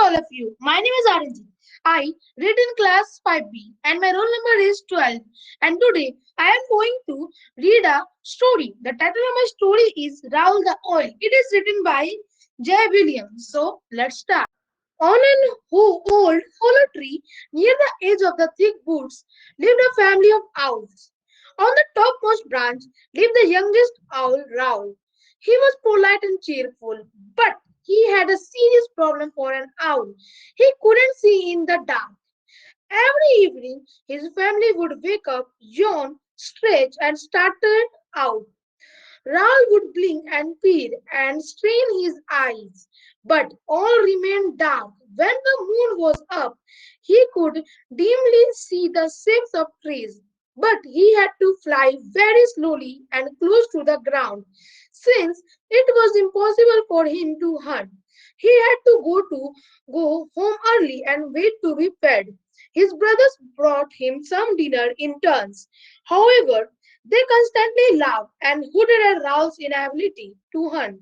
all of you. My name is Arinji. I read in class 5B and my roll number is 12. And today I am going to read a story. The title of my story is Raoul the Owl. It is written by J. Williams. So let's start. On an old hollow tree near the edge of the thick woods lived a family of owls. On the topmost branch lived the youngest owl, Raoul. He was polite and cheerful, but he had a serious problem for an owl. He couldn't see in the dark. Every evening, his family would wake up, yawn, stretch, and startle out. Raoul would blink and peer and strain his eyes, but all remained dark. When the moon was up, he could dimly see the shapes of trees, but he had to fly very slowly and close to the ground, since it was impossible for him to hunt. He had to go home early and wait to be fed. His brothers brought him some dinner in turns. However, they constantly laughed and hooted at Raoul's inability to hunt.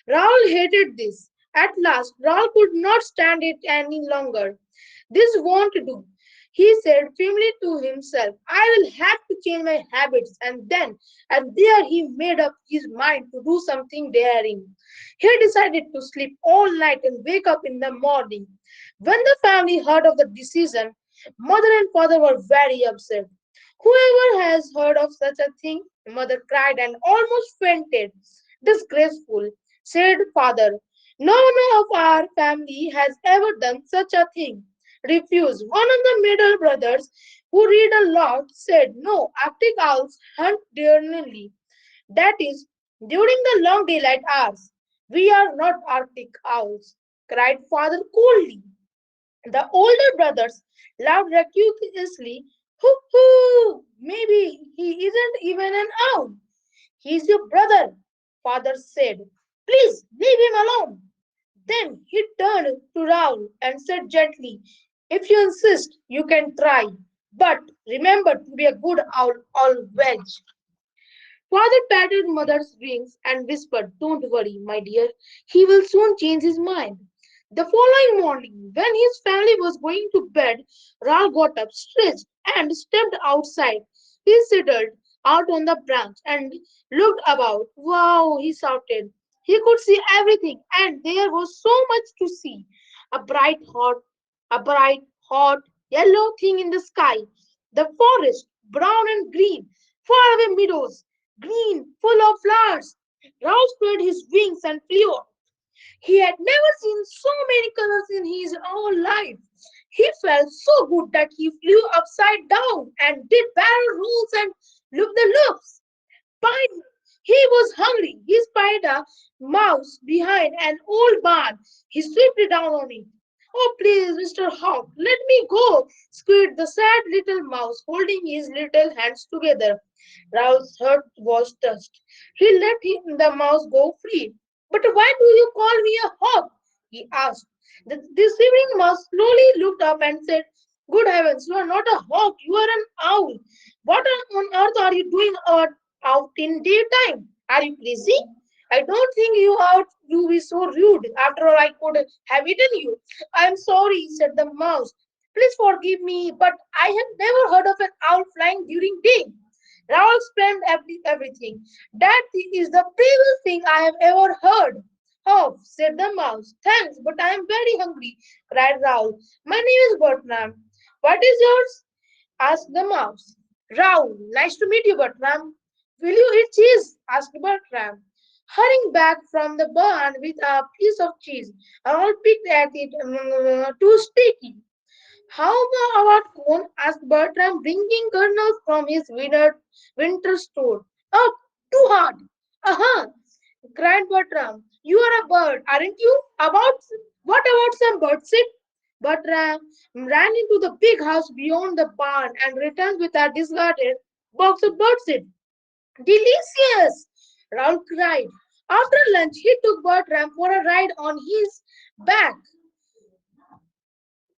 Raoul hated this. At last, Raoul could not stand it any longer. This won't do, he said firmly to himself. I will have to change my habits. And there he made up his mind to do something daring. He decided to sleep all night and wake up in the morning. When the family heard of the decision, mother and father were very upset. Whoever has heard of such a thing? Mother cried and almost fainted. Disgraceful, said father. No one of our family has ever done such a thing. Refused. One of the middle brothers, who read a lot, said, no, Arctic owls hunt diurnally. That is, during the long daylight hours. We are not Arctic owls, cried father coldly. The older brothers laughed raucously. Hoo hoo! Maybe he isn't even an owl. He's your brother, father said. Please leave him alone. Then he turned to Raoul and said gently, if you insist, you can try. But remember to be a good owl always. Father patted mother's wings and whispered, don't worry, my dear. He will soon change his mind. The following morning, when his family was going to bed, Raoul got up, stretched, and stepped outside. He settled out on the branch and looked about. Wow, he shouted. He could see everything, and there was so much to see. A bright, hot, a bright, hot, yellow thing in the sky. The forest, brown and green, faraway meadows, green, full of flowers. Raoul spread his wings and flew off. He had never seen so many colors in his whole life. He felt so good that he flew upside down and did barrel rolls and looked the loops. Finally, he was hungry. He spied a mouse behind an old barn. He swooped down on it. Oh, please, Mr. Hawk, let me go, squeaked the sad little mouse, holding his little hands together. Raoul's heart was touched. He let the mouse go free. But why do you call me a hawk? He asked. The deceiving mouse slowly looked up and said, good heavens, you are not a hawk, you are an owl. What on earth are you doing out in daytime? Are you crazy? I don't think you ought to be so rude. After all, I could have eaten you. I am sorry, said the mouse. Please forgive me, but I have never heard of an owl flying during day. Raoul explained everything. That is the bravest thing I have ever heard. Oh, said the mouse. Thanks, but I am very hungry, cried Raoul. My name is Bertram. What is yours? Asked the mouse. Raoul, nice to meet you, Bertram. Will you eat cheese? Asked Bertram. Hurrying back from the barn with a piece of cheese, Raoul picked at it too sticky. How about corn? Asked Bertram, bringing kernels from his winter store. Oh, too hard. Aha! Cried Bertram. You are a bird, aren't you? What about some birdseed? Bertram ran into the big house beyond the barn and returned with a discarded box of birdseed. Delicious! Raoul cried. After lunch, he took Bertram for a ride on his back.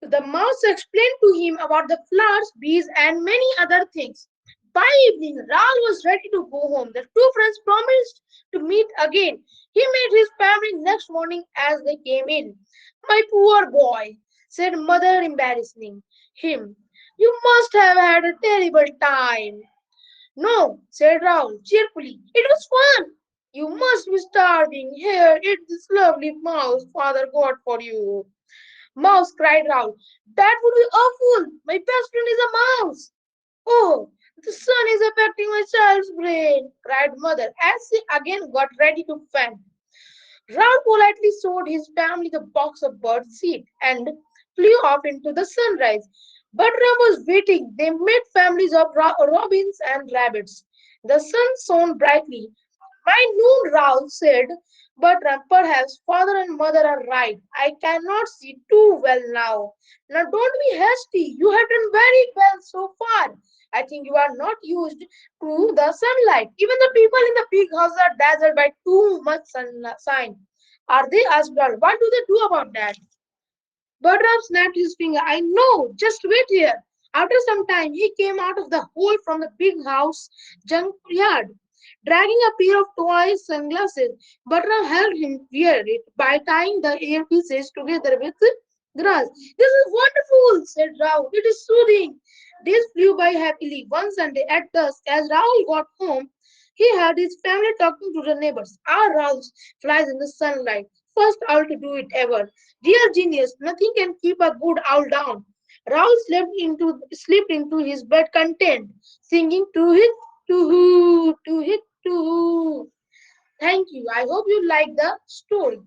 The mouse explained to him about the flowers, bees, and many other things. By evening, Raul was ready to go home. The two friends promised to meet again. He met his family next morning as they came in. My poor boy, said mother, embarrassing him. You must have had a terrible time. No, said Raul cheerfully. It was fun. You must be starving. Here, eat this lovely mouse father got for you. Mouse, cried Raul. That would be awful. My best friend is a mouse. Oh, the sun is affecting my child's brain, cried mother as she again got ready to faint. Raul politely showed his family the box of bird seed and flew off into the sunrise. But Ram was waiting. They met families of robins and rabbits. The sun shone brightly. By noon, Raul said, but perhaps father and mother are right. I cannot see too well now. Now don't be hasty. You have done very well so far. I think you are not used to the sunlight. Even the people in the big house are dazzled by too much sunshine. Are they? Asked Raul. What do they do about that? Bertram snapped his finger. I know, just wait here. After some time, he came out of the hole from the big house junkyard, dragging a pair of toy sunglasses. Bertram helped him wear it by tying the earpieces together with grass. This is wonderful, said Rao. It is soothing. Days flew by happily. One Sunday at dusk, as Rahul got home, he heard his family talking to the neighbors. Our Rahul flies in the sunlight. First owl to do it ever. Real genius. Nothing can keep a good owl down. Rahul slipped into his bed content, singing to hit, to hoo. Thank you. I hope you like the story.